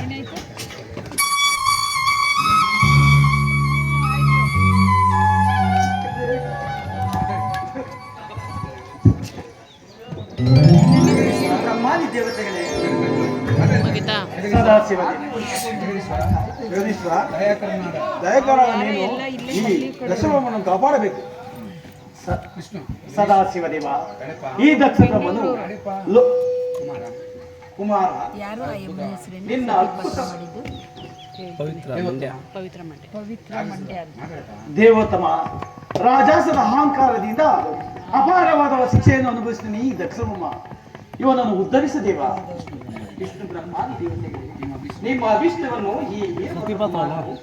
ಏನಾಯ್ತು? ಬ್ರಹ್ಮಾದಿ ದೇವತೆಗಳೇ, ಮುಗಿತಾ? ಸದಾಶಿವ ಯೋಗೀಶ್ವರ ದಯಕರ ನೀನು ಈ ದಶಮವನ್ನು ಕಾಪಾಡಬೇಕು. ಸದಾಶಿವ ದೇವ, ಈ ದಕ್ಷಮನು ಕುಮಾರ ಯಾರು ಆ ಎಮ್ಮೆ ಹೆಸರೇನು ನಿನ್ನ ಪತ್ರ ಮಾಡಿದ್ದು? ಪವಿತ್ರ ಮಂಡ್ಯ ಅಂತ. ದೇವೋತ್ತಮ ರಾಜಾಸನ ಅಹಂಕಾರದಿಂದ ಅಪಾರವಾದ ಶಿಕ್ಷೆಯನ್ನು ಅನುಭವಿಸ್ತೀನಿ ಈ ದಕ್ಷಮಮ್ಮ. ಇವನನ್ನು ಉದ್ಧರಿಸದೇವ. ವಿಷ್ಣು ಬ್ರಹ್ಮಾದಿ ದೇವತೆಗಳು ನಿಮ್ಮ ಅಭಿಷ್ಟವನ್ನು ಈ